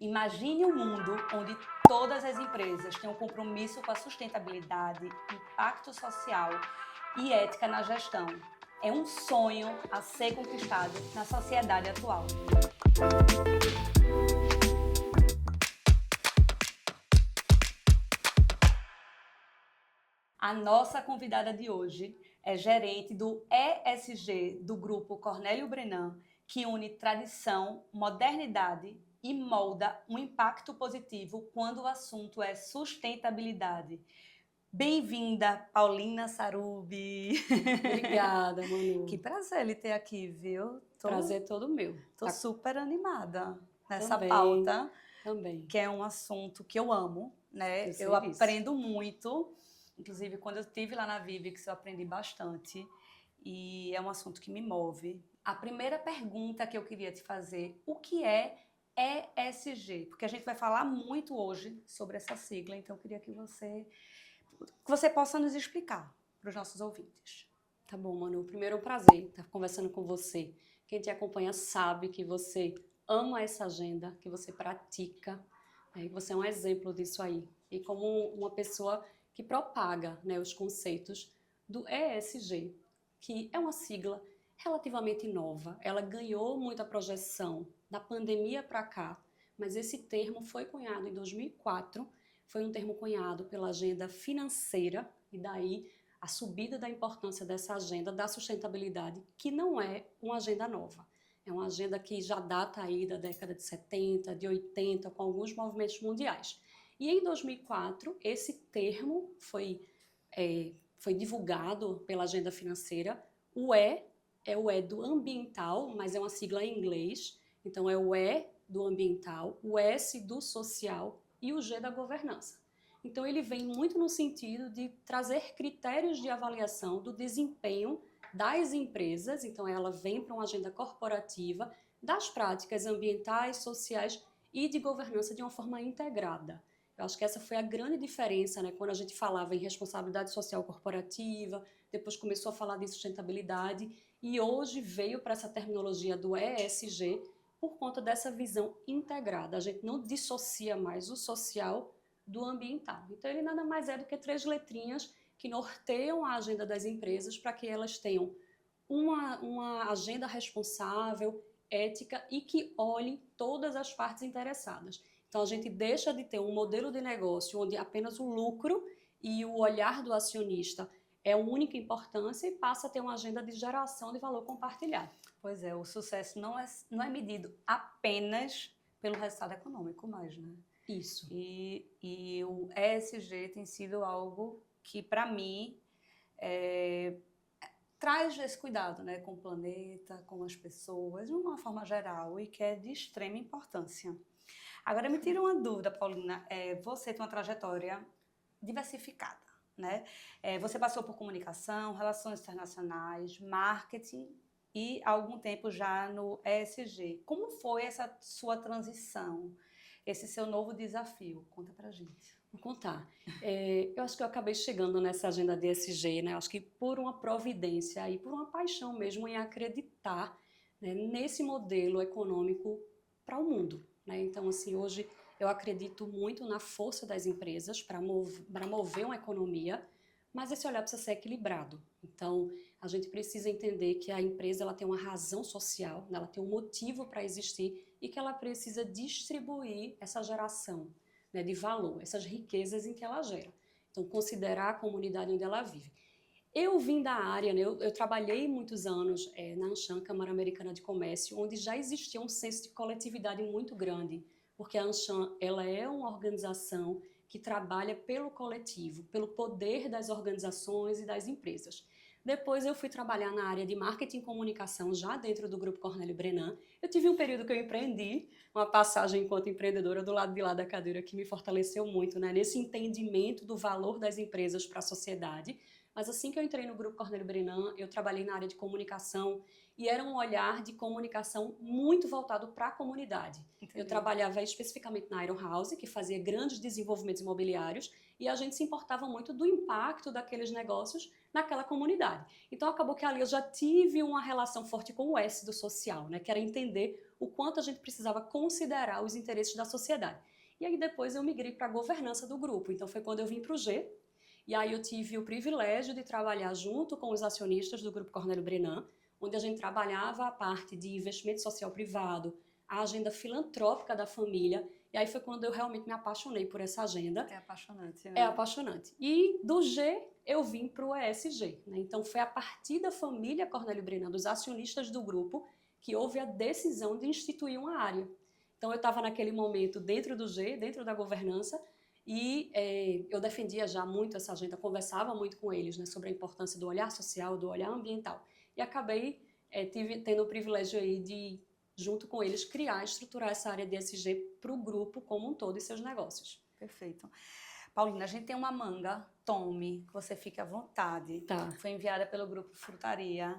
Imagine um mundo onde todas as empresas têm um compromisso com a sustentabilidade, impacto social e ética na gestão. É um sonho a ser conquistado na sociedade atual. A nossa convidada de hoje é gerente do ESG do Grupo Cornélio Brenan, que une tradição, modernidade e molda um impacto positivo quando o assunto é sustentabilidade. Bem-vinda, Paulina Sarubi. Obrigada, Manu. Que prazer ele ter aqui, viu? Prazer todo meu. Tô super animada nessa Também, pauta, também. que é um assunto que eu amo, né? Eu sei Eu disso. aprendo muito. Inclusive, quando eu estive lá na Vivix, eu aprendi bastante. E é um assunto que me move. A primeira pergunta que eu queria te fazer, o que é ESG? Porque a gente vai falar muito hoje sobre essa sigla, então eu queria que você possa nos explicar para os nossos ouvintes. Tá bom, Manu. Primeiro é um prazer estar conversando com você. Quem te acompanha sabe que você ama essa agenda, que você pratica, que você é um exemplo disso aí. E como uma pessoa que propaga, né, os conceitos do ESG, que é uma sigla relativamente nova. Ela ganhou muita projeção da pandemia para cá, mas esse termo foi cunhado em 2004, foi um termo cunhado pela agenda financeira, e daí a subida da importância dessa agenda da sustentabilidade, que não é uma agenda nova. É uma agenda que já data aí da década de 70, de 80, com alguns movimentos mundiais. E em 2004, esse termo foi divulgado pela agenda financeira. O E é o E do ambiental, mas é uma sigla em inglês. Então é o E do ambiental, o S do social e o G da governança. Então ele vem muito no sentido de trazer critérios de avaliação do desempenho das empresas. Então ela vem para uma agenda corporativa das práticas ambientais, sociais e de governança de uma forma integrada. Eu acho que essa foi a grande diferença, né? Quando a gente falava em responsabilidade social corporativa, depois começou a falar de sustentabilidade e hoje veio para essa terminologia do ESG por conta dessa visão integrada. A gente não dissocia mais o social do ambiental. Então ele nada mais é do que 3 letrinhas que norteiam a agenda das empresas para que elas tenham uma agenda responsável, ética e que olhe todas as partes interessadas. Então a gente deixa de ter um modelo de negócio onde apenas o lucro e o olhar do acionista é a única importância e passa a ter uma agenda de geração de valor compartilhado. Pois é, o sucesso não é medido apenas pelo resultado econômico mais, né? Isso. E o ESG tem sido algo que, para mim, traz esse cuidado, né, com o planeta, com as pessoas, de uma forma geral, e que é de extrema importância. Agora, me tira uma dúvida, Paulina. Você tem uma trajetória diversificada, né? Você passou por comunicação, relações internacionais, marketing e há algum tempo já no ESG. Como foi essa sua transição, esse seu novo desafio? Conta pra gente. Vou contar. Eu acho que eu acabei chegando nessa agenda de ESG, né? Acho que por uma providência e por uma paixão mesmo em acreditar, né, nesse modelo econômico para o mundo, né? Então, assim, hoje eu acredito muito na força das empresas para mover uma economia, mas esse olhar precisa ser equilibrado. Então, a gente precisa entender que a empresa ela tem uma razão social, né? Ela tem um motivo para existir e que ela precisa distribuir essa geração, né, de valor, essas riquezas em que ela gera. Então, considerar a comunidade onde ela vive. Eu vim da área, né, eu trabalhei muitos anos na Anshan, Câmara Americana de Comércio, onde já existia um senso de coletividade muito grande, porque a Anshan ela é uma organização que trabalha pelo coletivo, pelo poder das organizações e das empresas. Depois eu fui trabalhar na área de marketing e comunicação, já dentro do Grupo Cornélio Brenan. Eu tive um período que eu empreendi, uma passagem enquanto empreendedora do lado de lá da cadeira que me fortaleceu muito, né, nesse entendimento do valor das empresas para a sociedade. Mas assim que eu entrei no Grupo Cornélio Brenan, eu trabalhei na área de comunicação e era um olhar de comunicação muito voltado para a comunidade. Entendi. Eu trabalhava especificamente na Iron House, que fazia grandes desenvolvimentos imobiliários, e a gente se importava muito do impacto daqueles negócios naquela comunidade. Então acabou que ali eu já tive uma relação forte com o S do social, né, que era entender o quanto a gente precisava considerar os interesses da sociedade. E aí depois eu migrei para a governança do grupo. Então foi quando eu vim para o G, e aí eu tive o privilégio de trabalhar junto com os acionistas do Grupo Cornélio Brenan, onde a gente trabalhava a parte de investimento social privado, a agenda filantrópica da família, e aí foi quando eu realmente me apaixonei por essa agenda. É apaixonante, né? É apaixonante. E do G eu vim para o ESG, né? Então foi a partir da família Cornélio Brenan, dos acionistas do grupo, que houve a decisão de instituir uma área. Então eu estava naquele momento dentro do G, dentro da governança, e eu defendia já muito essa agenda, conversava muito com eles, né, sobre a importância do olhar social, do olhar ambiental. E acabei tendo o privilégio aí de, junto com eles, criar e estruturar essa área de ESG para o grupo como um todo e seus negócios. Perfeito. Paulina, a gente tem uma manga, tome, que você fique à vontade. Tá. Foi enviada pelo grupo Frutaria.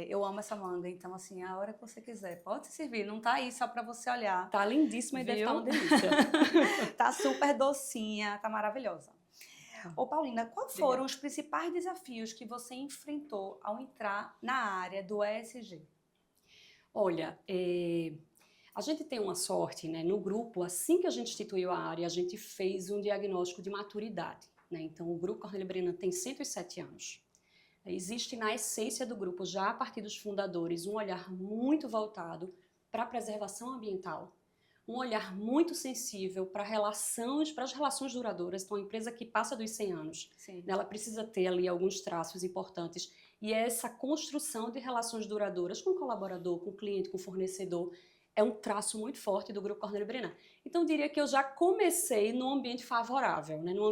Eu amo essa manga, então assim, a hora que você quiser, pode se servir. Não tá aí só para você olhar. Tá lindíssima e deve estar uma delícia. Tá super docinha, tá maravilhosa. Ô Paulina, quais foram os principais desafios que você enfrentou ao entrar na área do ESG? Olha, a gente tem uma sorte, né? No grupo, assim que a gente instituiu a área, a gente fez um diagnóstico de maturidade, né? Então, o Grupo Cornélio Brenan tem 107 anos. Existe na essência do grupo, já a partir dos fundadores, um olhar muito voltado para a preservação ambiental, um olhar muito sensível para as relações duradouras. Então, a empresa que passa dos 100 anos, ela precisa ter ali alguns traços importantes. E essa construção de relações duradouras com o colaborador, com o cliente, com o fornecedor, é um traço muito forte do Grupo Cornélio Brenan. Então, eu diria que eu já comecei num ambiente favorável, né? num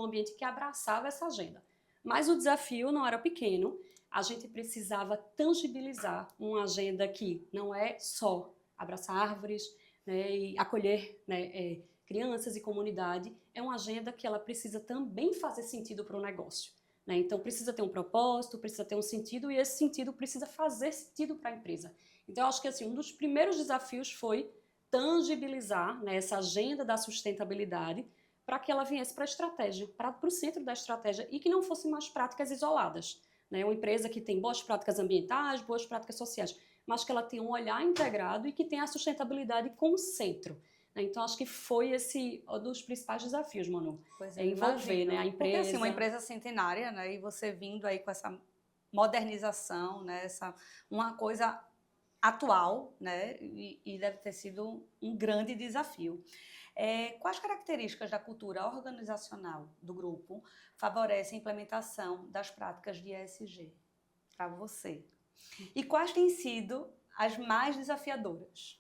ambiente que abraçava essa agenda. Mas o desafio não era pequeno, a gente precisava tangibilizar uma agenda que não é só abraçar árvores, né, e acolher, né, crianças e comunidade, é uma agenda que ela precisa também fazer sentido para o negócio. Né? Então, precisa ter um propósito, precisa ter um sentido, e esse sentido precisa fazer sentido para a empresa. Então, eu acho que assim, um dos primeiros desafios foi tangibilizar, né, essa agenda da sustentabilidade para que ela viesse para a estratégia, para o centro da estratégia e que não fossem mais práticas isoladas. Né? Uma empresa que tem boas práticas ambientais, boas práticas sociais, mas que ela tenha um olhar integrado e que tenha a sustentabilidade como centro. Né? Então, acho que foi esse um dos principais desafios, Manu. Pois envolver, né, a empresa. Porque assim, uma empresa centenária, né, e você vindo aí com essa modernização, né, uma coisa atual, né, e deve ter sido um grande desafio. Quais características da cultura organizacional do grupo favorecem a implementação das práticas de ESG para você? E quais têm sido as mais desafiadoras?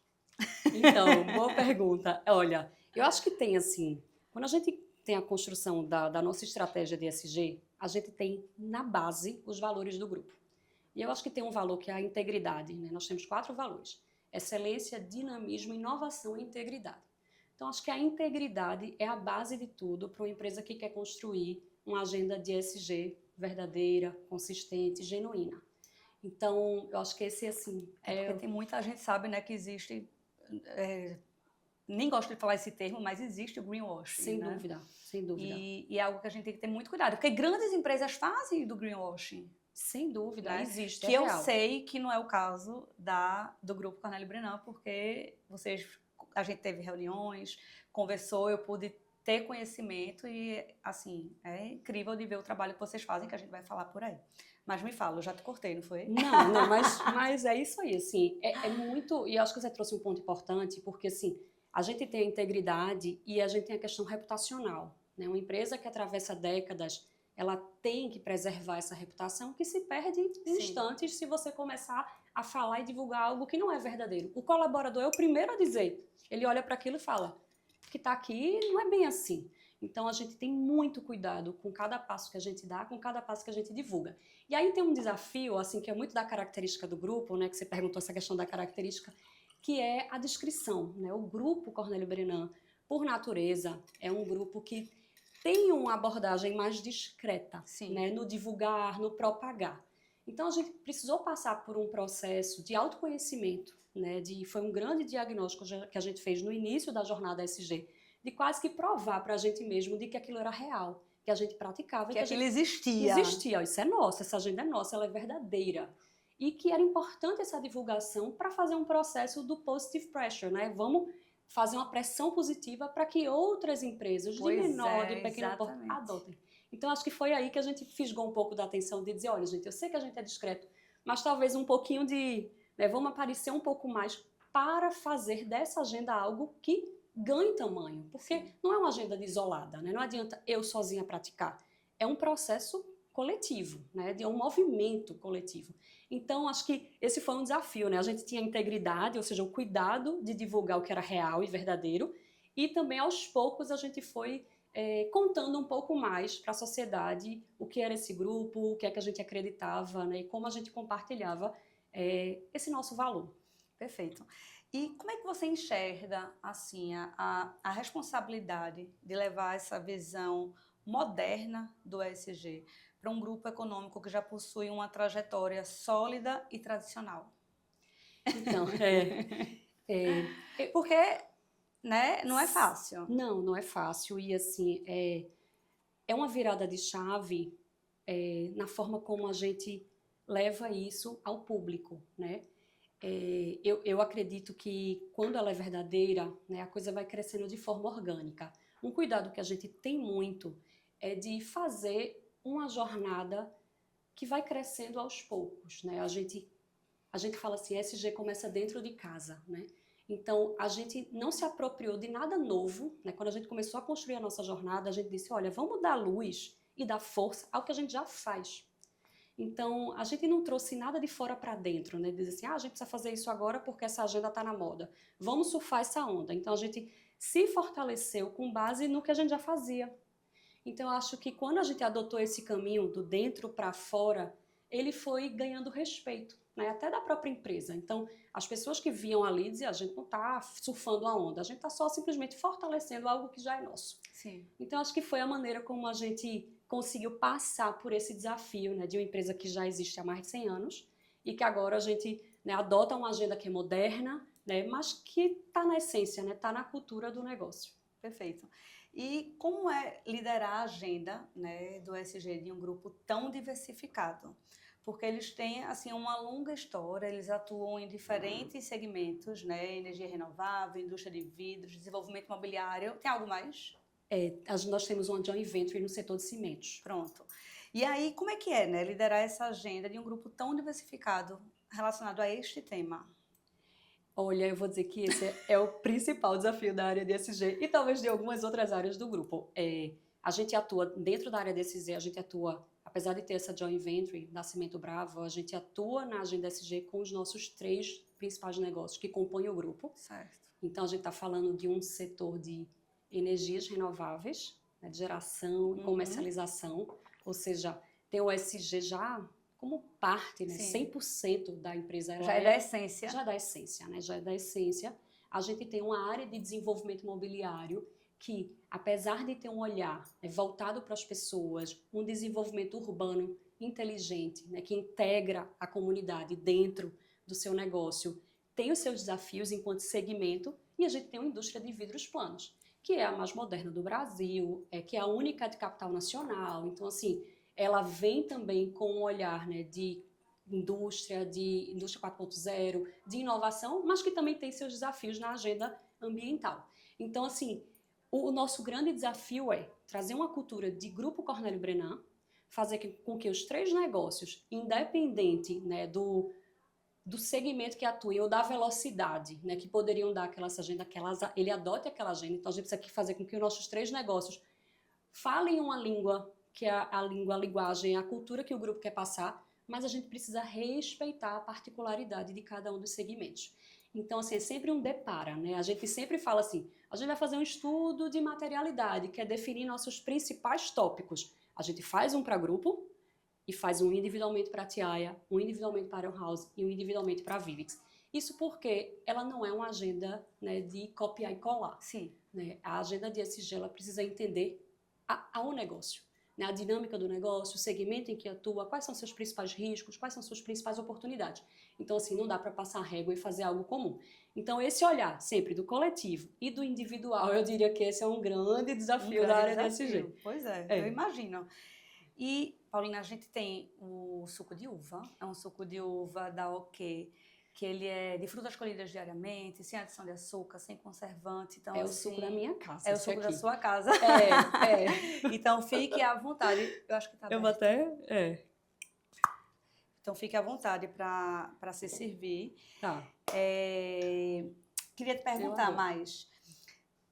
Então, boa pergunta. Olha, eu acho que tem assim, quando a gente tem a construção da nossa estratégia de ESG, a gente tem na base os valores do grupo. E eu acho que tem um valor que é a integridade, né? Nós temos 4 valores: excelência, dinamismo, inovação e integridade. Então, acho que a integridade é a base de tudo para uma empresa que quer construir uma agenda de ESG verdadeira, consistente, genuína. Então, eu acho que esse, assim... Porque tem muita gente sabe, né, que existe... nem gosto de falar esse termo, mas existe o greenwashing. Sem né? dúvida, sem dúvida. E é algo que a gente tem que ter muito cuidado. Porque grandes empresas fazem do greenwashing. Sem dúvida, Né? existe, que é eu real. sei que não é o caso do Grupo Cornélio Brenan, porque a gente teve reuniões, conversou, eu pude ter conhecimento e, assim, é incrível de ver o trabalho que vocês fazem, que a gente vai falar por aí. Mas me fala, eu já te cortei, não foi? Não, mas é isso aí, assim, é muito, e eu acho que você trouxe um ponto importante, porque, assim, a gente tem a integridade e a gente tem a questão reputacional, né? Uma empresa que atravessa décadas, ela tem que preservar essa reputação que se perde em instantes se você começar a falar e divulgar algo que não é verdadeiro. O colaborador é o primeiro a dizer, ele olha para aquilo e fala, que está aqui não é bem assim. Então, a gente tem muito cuidado com cada passo que a gente dá, com cada passo que a gente divulga. E aí tem um desafio, assim, que é muito da característica do grupo, né, que você perguntou essa questão da característica, que é a descrição, né? O Grupo Cornélio Brenan, por natureza, é um grupo que tem uma abordagem mais discreta, Sim. né, no divulgar, no propagar. Então, a gente precisou passar por um processo de autoconhecimento, né, foi um grande diagnóstico que a gente fez no início da jornada ESG, de quase que provar para a gente mesmo de que aquilo era real, que a gente praticava. Que e aquilo gente existia. Existia, isso é nosso, essa agenda é nossa, ela é verdadeira. E que era importante essa divulgação para fazer um processo do positive pressure, né? Vamos fazer uma pressão positiva para que outras empresas de menor, de pequeno porte, adotem. Então, acho que foi aí que a gente fisgou um pouco da atenção de dizer, olha, gente, eu sei que a gente é discreto, mas talvez um pouquinho de, né, vamos aparecer um pouco mais para fazer dessa agenda algo que ganhe tamanho. Porque não é uma agenda isolada, né? Não adianta eu sozinha praticar. É um processo coletivo, né? É um movimento coletivo. Então, acho que esse foi um desafio, né? A gente tinha integridade, ou seja, o cuidado de divulgar o que era real e verdadeiro, e também, aos poucos, a gente foi contando um pouco mais para a sociedade o que era esse grupo, o que é que a gente acreditava, né? E como a gente compartilhava esse nosso valor. Perfeito. E como é que você enxerga, assim, a responsabilidade de levar essa visão moderna do ESG para um grupo econômico que já possui uma trajetória sólida e tradicional? Então, porque, né, não é fácil. Não é fácil. E, assim, é uma virada de chave na forma como a gente leva isso ao público, né? Eu acredito que quando ela é verdadeira, né, a coisa vai crescendo de forma orgânica. Um cuidado que a gente tem muito é de fazer uma jornada que vai crescendo aos poucos, né? A gente fala assim, ESG começa dentro de casa, né? Então, a gente não se apropriou de nada novo, né? Quando a gente começou a construir a nossa jornada, a gente disse, olha, vamos dar luz e dar força ao que a gente já faz. Então, a gente não trouxe nada de fora para dentro, né? Dizer assim, a gente precisa fazer isso agora porque essa agenda está na moda. Vamos surfar essa onda. Então, a gente se fortaleceu com base no que a gente já fazia. Então, eu acho que quando a gente adotou esse caminho do dentro para fora, ele foi ganhando respeito, né? Até da própria empresa. Então, as pessoas que viam ali diziam, a gente não está surfando a onda, a gente está só simplesmente fortalecendo algo que já é nosso. Sim. Então, acho que foi a maneira como a gente conseguiu passar por esse desafio, né, de uma empresa que já existe há mais de 100 anos e que agora a gente, né, adota uma agenda que é moderna, né, mas que está na essência, né, está na cultura do negócio. Perfeito. E como é liderar a agenda, né, do ESG de um grupo tão diversificado? Porque eles têm, assim, uma longa história, eles atuam em diferentes segmentos, né, energia renovável, indústria de vidros, desenvolvimento imobiliário. Tem algo mais? Nós temos uma joint venture no setor de cimentos. Pronto. E aí, como é que é, né, liderar essa agenda de um grupo tão diversificado relacionado a este tema? Olha, eu vou dizer que esse é o principal desafio da área de ESG e talvez de algumas outras áreas do grupo. A gente atua dentro da área de ESG, a gente atua, apesar de ter essa joint venture da Cimento Bravo, a gente atua na agenda ESG com os nossos 3 principais negócios que compõem o grupo. Certo. Então, a gente está falando de um setor de energias renováveis, né, de geração e comercialização, ou seja, tem o ESG já como parte, né, 100% da empresa. Já é da essência. Já é da essência, né, já é da essência. A gente tem uma área de desenvolvimento imobiliário que, apesar de ter um olhar, né, voltado para as pessoas, um desenvolvimento urbano inteligente, né, que integra a comunidade dentro do seu negócio, tem os seus desafios enquanto segmento, e a gente tem uma indústria de vidros planos, que é a mais moderna do Brasil, que é a única de capital nacional. Então, assim, ela vem também com um olhar, né, de indústria 4.0, de inovação, mas que também tem seus desafios na agenda ambiental. Então, assim, o nosso grande desafio é trazer uma cultura de Grupo Cornélio Brenan, fazer com que os 3 negócios, independente, né, do segmento que atue ou da velocidade, né, que poderiam dar aquela agenda, ele adote aquela agenda. Então, a gente precisa fazer com que os nossos 3 negócios falem uma língua, que é a linguagem, a cultura que o grupo quer passar, mas a gente precisa respeitar a particularidade de cada um dos segmentos. Então, assim, é sempre um depara, né? A gente sempre fala assim, a gente vai fazer um estudo de materialidade, que é definir nossos principais tópicos. A gente faz um para grupo e faz um individualmente para a Tiaia, um individualmente para a Iron House e um individualmente para a Vivix. Isso porque ela não é uma agenda, né, de copiar e colar. Sim. Né? A agenda de ESG, ela precisa entender ao negócio. Né? A dinâmica do negócio, o segmento em que atua, quais são seus principais riscos, quais são suas principais oportunidades. Então, assim, não dá para passar a régua e fazer algo comum. Então, esse olhar sempre do coletivo e do individual, eu diria que esse é um grande desafio da área DSG. Pois é, eu imagino. E, Paulina, a gente tem o suco de uva, é um suco de uva da OK, que ele é de frutas colhidas diariamente, sem adição de açúcar, sem conservante. Então, é assim, o suco da minha casa. É o suco da sua casa. É. Então, fique à vontade. Eu acho que está aberto. Eu até... Então, fique à vontade para se servir. Tá. Queria te perguntar mais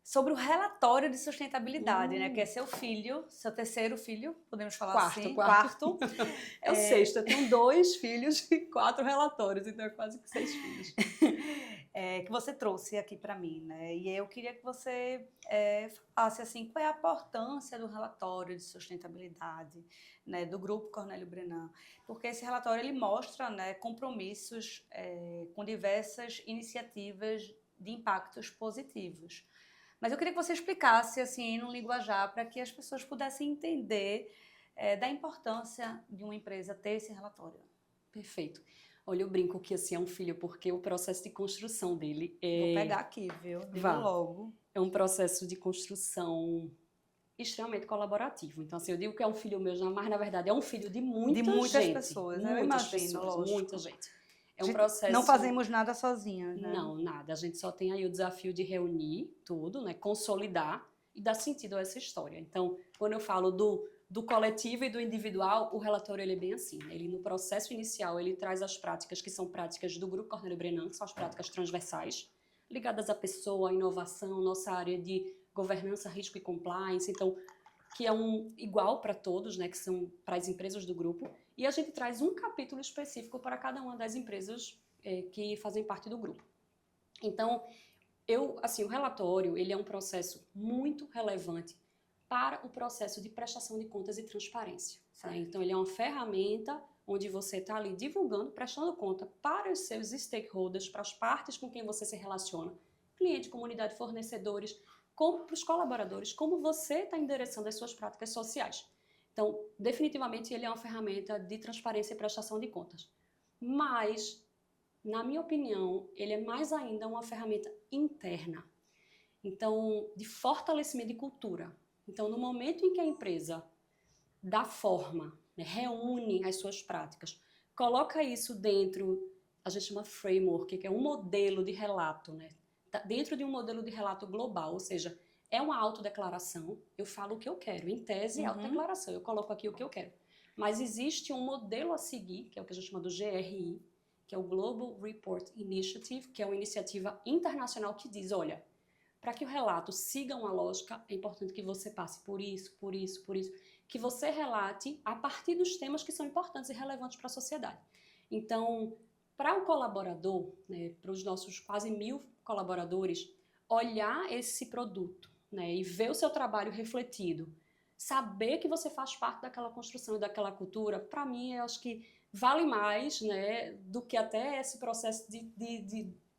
sobre o relatório de sustentabilidade, né? Que é seu filho, seu terceiro filho, podemos falar assim? Quarto. É o sexto. Eu tenho 2 filhos e 4 relatórios, então é quase que 6 filhos. Que você trouxe aqui para mim, né? E eu queria que você falasse assim, qual é a importância do relatório de sustentabilidade, né, do Grupo Cornélio Brenan, porque esse relatório ele mostra, né, compromissos com diversas iniciativas de impactos positivos. Mas eu queria que você explicasse assim, num linguajar, para que as pessoas pudessem entender da importância de uma empresa ter esse relatório. Perfeito. Olha, eu brinco que assim é um filho, porque o processo de construção dele Vou pegar aqui, viu? Digo logo. É um processo de construção extremamente colaborativo. Então, assim, eu digo que é um filho meu, mas na verdade é um filho de muita gente. De muitas pessoas, muitas eu imagino, pessoas, lógico. muita gente. É um processo... Não fazemos nada sozinhas, né? Não, nada. A gente só tem aí o desafio de reunir tudo, né? Consolidar e dar sentido a essa história. Então, quando eu falo do coletivo e do individual, o relatório ele é bem assim. Né? Ele, no processo inicial, ele traz as práticas que são práticas do Grupo Cornélio Brenan, que são as práticas transversais, ligadas à pessoa, à inovação, nossa área de governança, risco e compliance, então, que é igual para todos, né, que são para as empresas do grupo, e a gente traz um capítulo específico para cada uma das empresas que fazem parte do grupo. Então, o relatório, ele é um processo muito relevante para o processo de prestação de contas e transparência. Né? Então, ele é uma ferramenta onde você está ali divulgando, prestando conta para os seus stakeholders, para as partes com quem você se relaciona, cliente, comunidade, fornecedores, como para os colaboradores, como você está endereçando as suas práticas sociais. Então, definitivamente, ele é uma ferramenta de transparência e prestação de contas. Mas, na minha opinião, ele é mais ainda uma ferramenta interna. Então, de fortalecimento de cultura. Então, no momento em que a empresa dá forma, né, reúne as suas práticas, coloca isso dentro, a gente chama framework, que é um modelo de relato, né? Dentro de um modelo de relato global, ou seja, é uma autodeclaração, eu falo o que eu quero, em tese é autodeclaração, eu coloco aqui o que eu quero. Mas existe um modelo a seguir, que é o que a gente chama do GRI, que é o Global Report Initiative, que é uma iniciativa internacional que diz, olha, para que o relato siga uma lógica, é importante que você passe por isso, por isso, por isso, que você relate a partir dos temas que são importantes e relevantes para a sociedade. Então, para o colaborador, né, para os nossos quase 1000 colaboradores, olhar esse produto, né, e ver o seu trabalho refletido, saber que você faz parte daquela construção e daquela cultura, para mim, eu acho que vale mais, né, do que até esse processo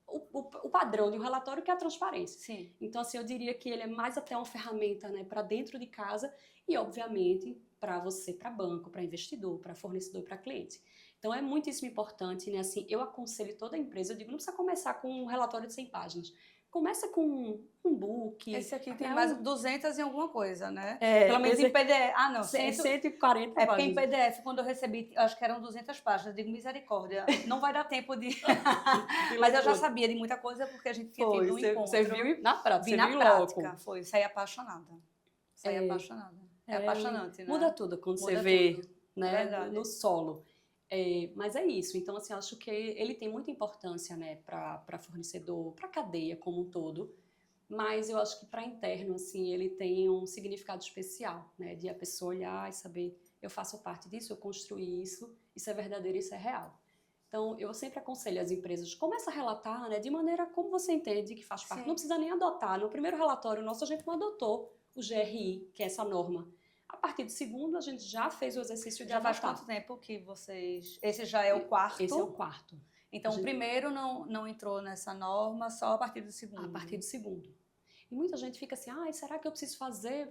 o padrão de um relatório, que é a transparência. Sim. Então, assim, eu diria que ele é mais até uma ferramenta, né, para dentro de casa e, obviamente, para você, para banco, para investidor, para fornecedor, para cliente. Então, é muitíssimo importante, né, assim, eu aconselho toda a empresa, eu digo, não precisa começar com um relatório de 100 páginas. Começa com um book. Esse aqui tem mais 200 e alguma coisa, né? É, pelo menos em PDF. Ah, não. 140 É porque páginas. em PDF, quando eu recebi, acho que eram 200 páginas. Eu digo, misericórdia, não vai dar tempo de... Mas eu já sabia de muita coisa, porque a gente tinha tido um encontro. Você viu na prática. Vi na prática, foi. Saí apaixonada. Apaixonada. É apaixonante, né? Muda tudo quando você vê, tudo. né, no solo. Mas é isso. Então, assim, acho que ele tem muita importância, né, para fornecedor, para a cadeia como um todo. Mas eu acho que para interno, assim, ele tem um significado especial, né, de a pessoa olhar e saber, eu faço parte disso, eu construí isso é verdadeiro, isso é real. Então, eu sempre aconselho as empresas, começa a relatar, né, de maneira como você entende que faz parte. Sim. Não precisa nem adotar. No primeiro relatório nosso, a gente não adotou o GRI, que é essa norma. A partir do segundo, a gente já fez o exercício de adotar. Já faz quanto tempo que vocês... Esse já é o quarto? Esse é o quarto. Então, o primeiro não entrou nessa norma, só a partir do segundo? A partir do segundo. E muita gente fica assim, será que eu preciso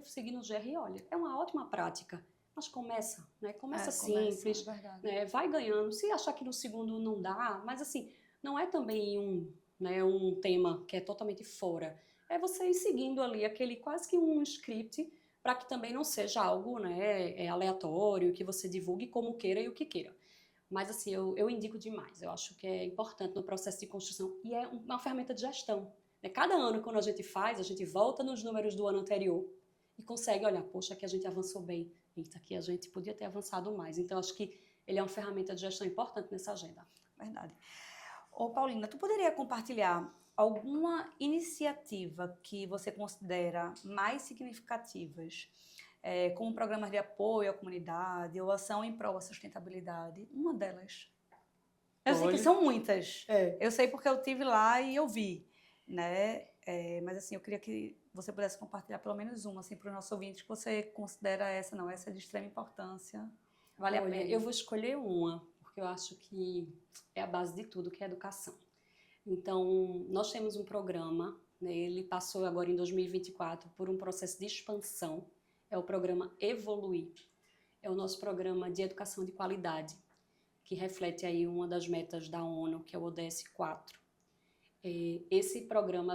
seguir no GR? Olha, é uma ótima prática, mas começa, né? Começa simples, é verdade. né? Vai ganhando. Se achar que no segundo não dá, mas assim, não é também um tema que é totalmente fora. É você ir seguindo ali aquele quase que um script para que também não seja algo, né, aleatório, que você divulgue como queira e o que queira. Mas assim, eu indico demais. Eu acho que é importante no processo de construção e é uma ferramenta de gestão. Né? Cada ano, quando a gente faz, a gente volta nos números do ano anterior e consegue olhar, poxa, aqui a gente avançou bem. Eita, aqui a gente podia ter avançado mais. Então, acho que ele é uma ferramenta de gestão importante nessa agenda. Verdade. Ô, Paulina, tu poderia compartilhar alguma iniciativa que você considera mais significativas, como programas de apoio à comunidade ou ação em prol da sustentabilidade? Uma delas. Eu sei que são muitas. Eu sei porque eu estive lá e eu vi, né? Mas assim, eu queria que você pudesse compartilhar pelo menos uma, assim, para os nossos ouvintes, que você considera essa é de extrema importância. Vale a pena. Eu vou escolher uma, porque eu acho que é a base de tudo, que é a educação. Então, nós temos um programa, né, ele passou agora em 2024 por um processo de expansão, é o programa Evoluir. É o nosso programa de educação de qualidade, que reflete aí uma das metas da ONU, que é o ODS 4. Esse programa,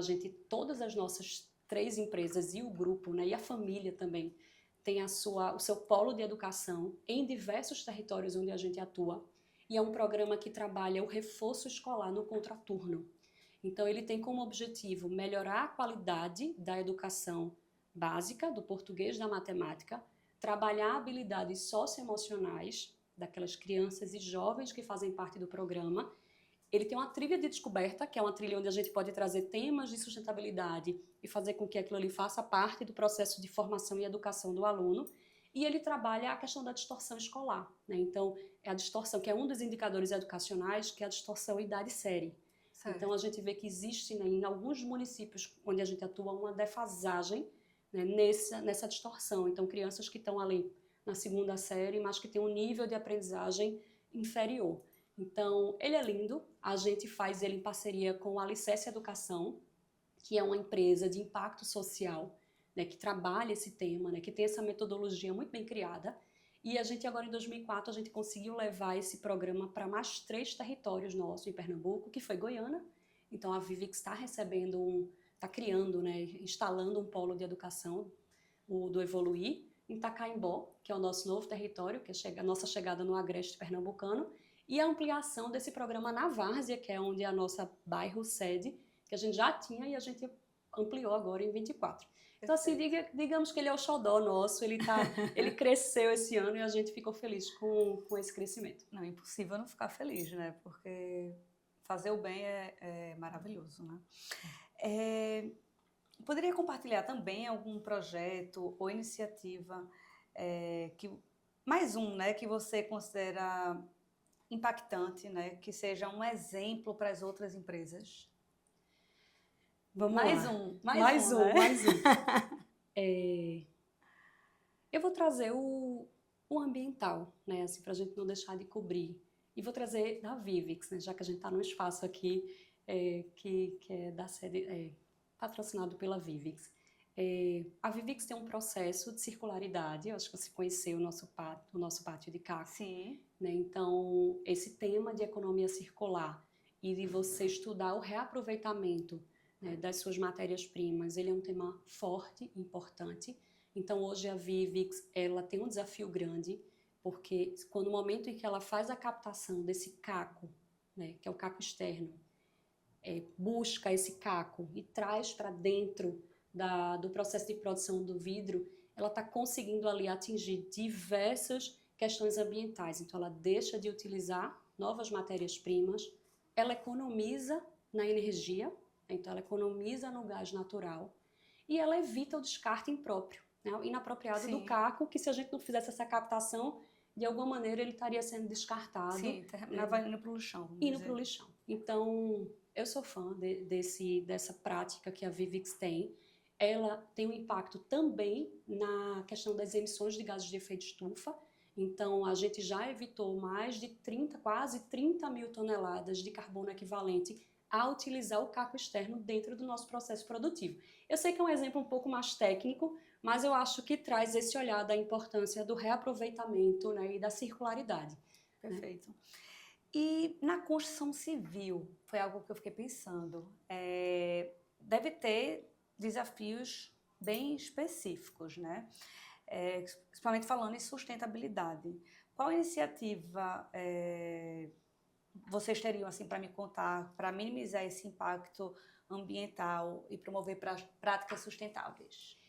todas as nossas 3 empresas e o grupo, né, e a família também, tem o seu polo de educação em diversos territórios onde a gente atua. E é um programa que trabalha o reforço escolar no contraturno. Então, ele tem como objetivo melhorar a qualidade da educação básica, do português, da matemática, trabalhar habilidades socioemocionais daquelas crianças e jovens que fazem parte do programa. Ele tem uma trilha de descoberta, que é uma trilha onde a gente pode trazer temas de sustentabilidade e fazer com que aquilo ali faça parte do processo de formação e educação do aluno. E ele trabalha a questão da distorção escolar, né? Então, é a distorção, que é um dos indicadores educacionais, que é a distorção idade-série. Então, a gente vê que existe, né, em alguns municípios onde a gente atua uma defasagem, né, nessa distorção. Então, crianças que estão ali na 2ª série, mas que têm um nível de aprendizagem inferior. Então, ele é lindo. A gente faz ele em parceria com o Alicerce Educação, que é uma empresa de impacto social, né, que trabalha esse tema, né, que tem essa metodologia muito bem criada. E a gente agora, em 2004, a gente conseguiu levar esse programa para mais 3 territórios nossos em Pernambuco, que foi Goiânia. Então, a Vivix está criando, né, instalando um polo de educação, do Evoluir, em Tacaimbó, que é o nosso novo território, que é a nossa chegada no agreste pernambucano, e a ampliação desse programa na Várzea, que é onde é a nossa bairro sede, que a gente já tinha e a gente ampliou agora em 24. Então, assim, digamos que ele é o xodó nosso, ele cresceu esse ano e a gente ficou feliz com esse crescimento. Não, é impossível não ficar feliz, né? Porque fazer o bem é maravilhoso, né? Poderia compartilhar também algum projeto ou iniciativa, mais um, né, que você considera impactante, né, que seja um exemplo para as outras empresas? Vamos mais lá. um, mais um, né? mais um. Eu vou trazer o ambiental, né, assim, para a gente não deixar de cobrir. E vou trazer da Vivix, né, já que a gente está num espaço aqui que é da sede, patrocinado pela Vivix. A Vivix tem um processo de circularidade, eu acho que você conheceu o nosso pátio de caco. Sim. Né? Então, esse tema de economia circular e de você estudar o reaproveitamento, né, das suas matérias-primas, ele é um tema forte, importante. Então, hoje a Vivix, ela tem um desafio grande, porque no momento em que ela faz a captação desse caco, né, que é o caco externo, busca esse caco e traz para dentro do processo de produção do vidro, ela está conseguindo ali atingir diversas questões ambientais. Então, ela deixa de utilizar novas matérias-primas, ela economiza na energia, então ela economiza no gás natural e ela evita o descarte impróprio, né, inapropriado do caco, que se a gente não fizesse essa captação, de alguma maneira ele estaria sendo descartado. Sim, terminava indo para o lixão. Indo para o lixão. Então, eu sou fã dessa prática que a Vivix tem. Ela tem um impacto também na questão das emissões de gases de efeito estufa. Então, a gente já evitou mais de quase 30 mil toneladas de carbono equivalente a utilizar o caco externo dentro do nosso processo produtivo. Eu sei que é um exemplo um pouco mais técnico, mas eu acho que traz esse olhar da importância do reaproveitamento, né, e da circularidade. Perfeito. Né? E na construção civil, foi algo que eu fiquei pensando, deve ter desafios bem específicos, né? Principalmente falando em sustentabilidade. Qual iniciativa vocês teriam assim, para me contar, para minimizar esse impacto ambiental e promover práticas sustentáveis?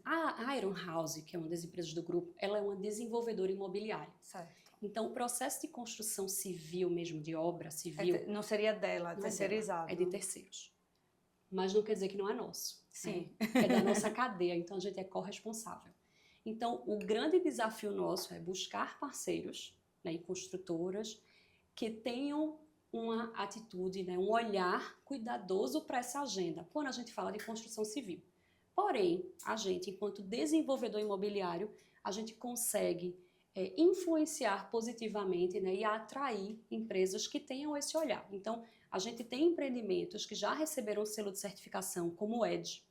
A Iron House, que é uma das empresas do grupo, ela é uma desenvolvedora imobiliária. Certo. Então, o processo de construção civil mesmo, de obra civil... não seria dela, é terceirizado. É de terceiros. Mas não quer dizer que não é nosso. Sim. Né? É da nossa cadeia, então a gente é corresponsável. Então, o grande desafio nosso é buscar parceiros, né, e construtoras que tenham uma atitude, né, um olhar cuidadoso para essa agenda, quando a gente fala de construção civil. Porém, a gente, enquanto desenvolvedor imobiliário, a gente consegue influenciar positivamente, né, e atrair empresas que tenham esse olhar. Então, a gente tem empreendimentos que já receberam o selo de certificação, como o EDGE,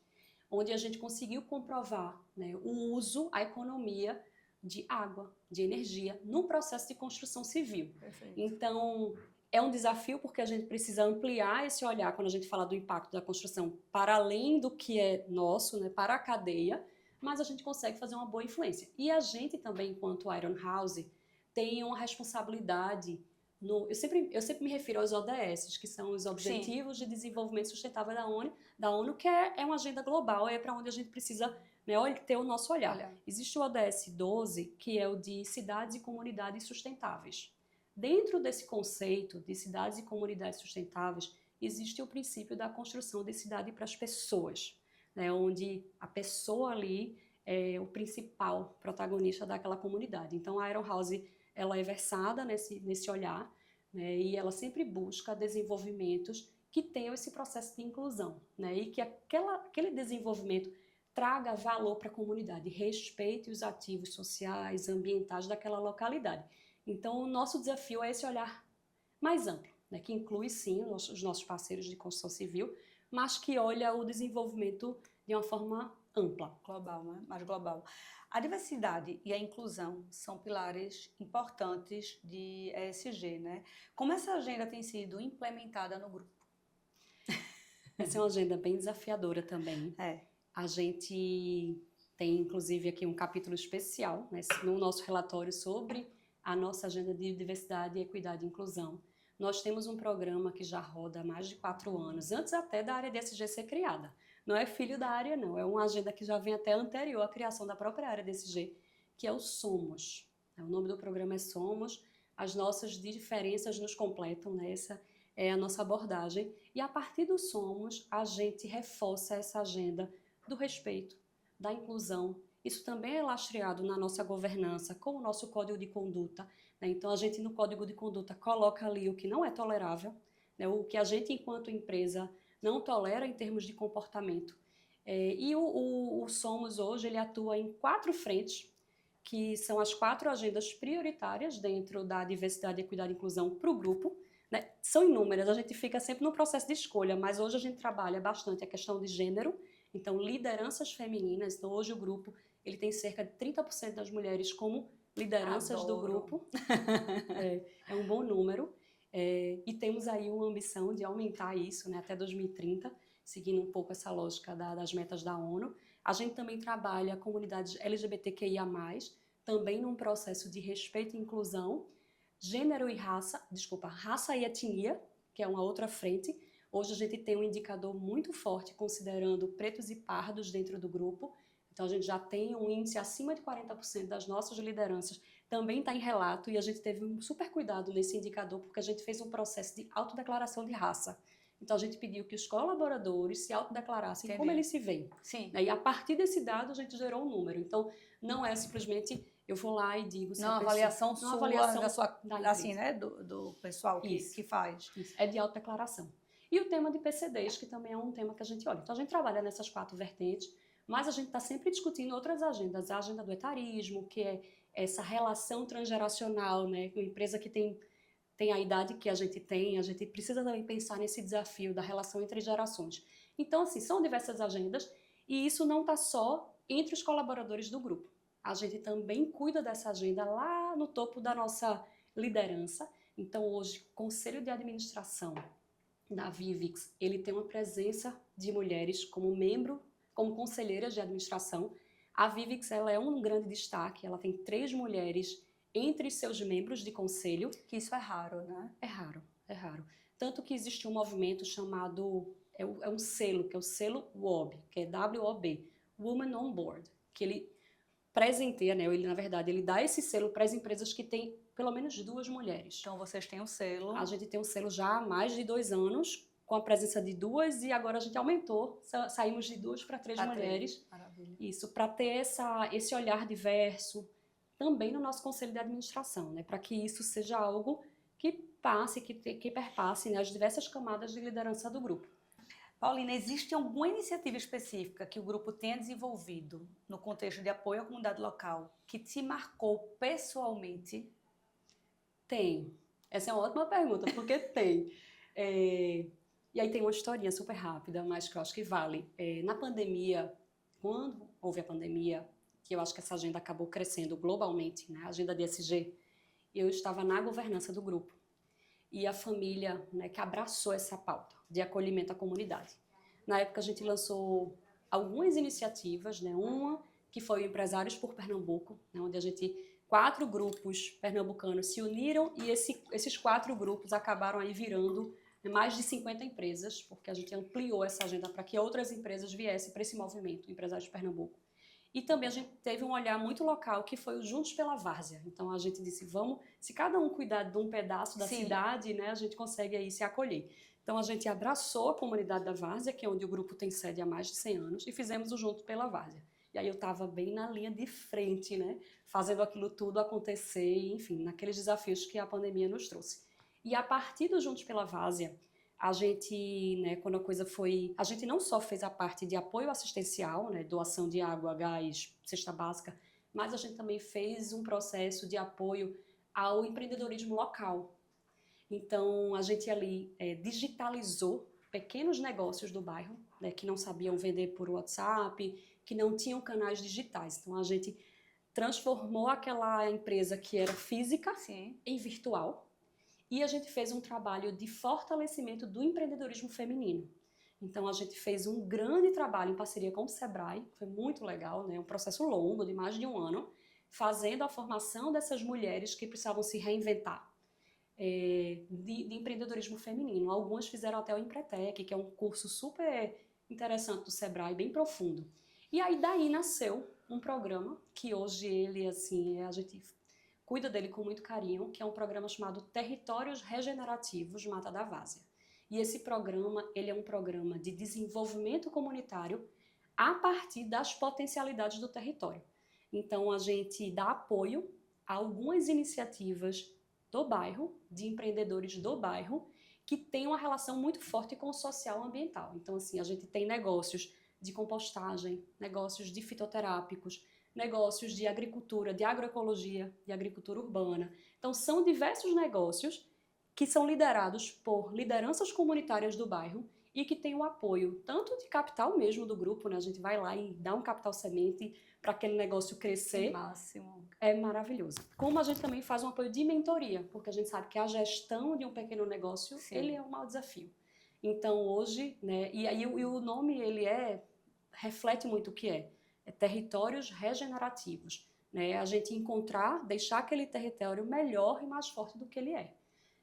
onde a gente conseguiu comprovar, né, o uso, a economia de água, de energia, no processo de construção civil. Perfeito. Então, é um desafio porque a gente precisa ampliar esse olhar quando a gente fala do impacto da construção para além do que é nosso, né, para a cadeia, mas a gente consegue fazer uma boa influência. E a gente também, enquanto Iron House, tem uma responsabilidade. Eu sempre me refiro aos ODS, que são os Objetivos de Desenvolvimento Sustentável da ONU, que é uma agenda global, é para onde a gente precisa, né, ter o nosso olhar. Existe o ODS 12, que é o de cidades e comunidades sustentáveis. Dentro desse conceito de cidades e comunidades sustentáveis, existe o princípio da construção de cidade para as pessoas, né, onde a pessoa ali é o principal protagonista daquela comunidade. Então, a Iron House, ela é versada nesse olhar, né, e ela sempre busca desenvolvimentos que tenham esse processo de inclusão, né, e que aquele desenvolvimento traga valor para a comunidade, respeite os ativos sociais, ambientais daquela localidade. Então, o nosso desafio é esse olhar mais amplo, né, que inclui, sim, os nossos parceiros de construção civil, mas que olha o desenvolvimento de uma forma ampla. Global, né? Mais global. A diversidade e a inclusão são pilares importantes de ESG, né? Como essa agenda tem sido implementada no grupo? Essa é uma agenda bem desafiadora também. A gente tem, inclusive, aqui um capítulo especial, né, no nosso relatório sobre a nossa agenda de diversidade, equidade e inclusão. Nós temos um programa que já roda há mais de 4 anos, antes até da área de ESG ser criada. Não é filho da área, não. É uma agenda que já vem até anterior à criação da própria área de ESG, que é o Somos. O nome do programa é Somos. As nossas diferenças nos completam, né? Essa é a nossa abordagem. E a partir do Somos, a gente reforça essa agenda do respeito, da inclusão. Isso também é lastreado na nossa governança, com o nosso código de conduta, né? Então, a gente no código de conduta coloca ali o que não é tolerável, né? O que a gente, enquanto empresa, não tolera em termos de comportamento. E o Somos hoje, ele atua em 4 frentes, que são as 4 agendas prioritárias dentro da diversidade, equidade e inclusão para o grupo, né? São inúmeras, a gente fica sempre no processo de escolha, mas hoje a gente trabalha bastante a questão de gênero, então lideranças femininas. Então hoje o grupo ele tem cerca de 30% das mulheres como lideranças do grupo, é um bom número. E temos aí uma ambição de aumentar isso, né, até 2030, seguindo um pouco essa lógica das metas da ONU. A gente também trabalha a comunidade LGBTQIA+, também num processo de respeito e inclusão, gênero e raça e etnia, que é uma outra frente. Hoje a gente tem um indicador muito forte considerando pretos e pardos dentro do grupo. Então a gente já tem um índice acima de 40% das nossas lideranças também está em relato, e a gente teve um super cuidado nesse indicador porque a gente fez um processo de autodeclaração de raça. Então a gente pediu que os colaboradores se autodeclarassem como eles se veem. Sim. E a partir desse dado a gente gerou um número. Então não é simplesmente eu vou lá e digo... Não, avaliação sua, assim, né, do pessoal que faz. Isso. É de autodeclaração. E o tema de PCDs, que também é um tema que a gente olha. Então a gente trabalha nessas 4 vertentes, mas a gente está sempre discutindo outras agendas. A agenda do etarismo, que é essa relação transgeracional, né? Uma empresa que tem tem a idade que a gente precisa também pensar nesse desafio da relação entre gerações. Então, assim, são diversas agendas e isso não está só entre os colaboradores do grupo. A gente também cuida dessa agenda lá no topo da nossa liderança. Então, hoje, o Conselho de Administração da Vivix, ele tem uma presença de mulheres como membro, como conselheiras de administração. A Vivix, ela é um grande destaque, ela tem 3 mulheres entre seus membros de conselho. Que isso é raro, né? É raro, é raro. Tanto que existe um movimento chamado, é um selo, que é o selo WOB, que é WOB, Women on Board, que ele presenteia, né, ele, na verdade, ele dá esse selo para as empresas que têm pelo menos 2 mulheres. Então, vocês têm o selo. A gente tem um selo já há mais de 2 anos, com a presença de 2, e agora a gente aumentou, saímos de 2 para 3 mulheres. Maravilha. Isso, para ter esse olhar diverso, também no nosso conselho de administração, né, para que isso seja algo que passe, que perpasse, né, as diversas camadas de liderança do grupo. Paulina, existe alguma iniciativa específica que o grupo tenha desenvolvido no contexto de apoio à comunidade local que te marcou pessoalmente? Tem. Essa é uma ótima pergunta, porque tem. E aí tem uma historinha super rápida, mas que eu acho que vale. Na pandemia, quando houve a pandemia, que eu acho que essa agenda acabou crescendo globalmente, né, a agenda de ESG, eu estava na governança do grupo. E a família, né, que abraçou essa pauta de acolhimento à comunidade. Na época a gente lançou algumas iniciativas, né, uma que foi o Empresários por Pernambuco, né, onde 4 grupos pernambucanos se uniram e esses 4 grupos acabaram aí virando mais de 50 empresas, porque a gente ampliou essa agenda para que outras empresas viessem para esse movimento, Empresários de Pernambuco. E também a gente teve um olhar muito local, que foi o Juntos pela Várzea. Então a gente disse, se cada um cuidar de um pedaço da cidade, né, a gente consegue aí se acolher. Então a gente abraçou a comunidade da Várzea, que é onde o grupo tem sede há mais de 100 anos, e fizemos o Juntos pela Várzea. E aí eu estava bem na linha de frente, né, fazendo aquilo tudo acontecer, enfim, naqueles desafios que a pandemia nos trouxe. E a partir do Juntos pela Várzea, a gente, né, quando a coisa foi... A gente não só fez a parte de apoio assistencial, né, doação de água, gás, cesta básica, mas a gente também fez um processo de apoio ao empreendedorismo local. Então, a gente ali digitalizou pequenos negócios do bairro, né, que não sabiam vender por WhatsApp, que não tinham canais digitais. Então, a gente transformou aquela empresa que era física em virtual. E a gente fez um trabalho de fortalecimento do empreendedorismo feminino. Então, a gente fez um grande trabalho em parceria com o Sebrae, foi muito legal, né? Um processo longo, de mais de 1 ano, fazendo a formação dessas mulheres que precisavam se reinventar de empreendedorismo feminino. Algumas fizeram até o Empretec, que é um curso super interessante do Sebrae, bem profundo. E aí, daí nasceu um programa que hoje ele, assim, a gente cuida dele com muito carinho, que é um programa chamado Territórios Regenerativos Mata da Várzea. E esse programa, ele é um programa de desenvolvimento comunitário a partir das potencialidades do território. Então, a gente dá apoio a algumas iniciativas do bairro, de empreendedores do bairro, que têm uma relação muito forte com o social ambiental. Então, assim, a gente tem negócios de compostagem, negócios de fitoterápicos, negócios de agricultura, de agroecologia, de agricultura urbana. Então, são diversos negócios que são liderados por lideranças comunitárias do bairro e que têm o apoio tanto de capital mesmo do grupo, né? A gente vai lá e dá um capital semente para aquele negócio crescer. Máximo. É maravilhoso. Como a gente também faz um apoio de mentoria, porque a gente sabe que a gestão de um pequeno negócio, ele é um maior desafio. Então, hoje, né? E aí o nome, ele reflete muito o que é territórios regenerativos, né? A gente deixar aquele território melhor e mais forte do que ele é.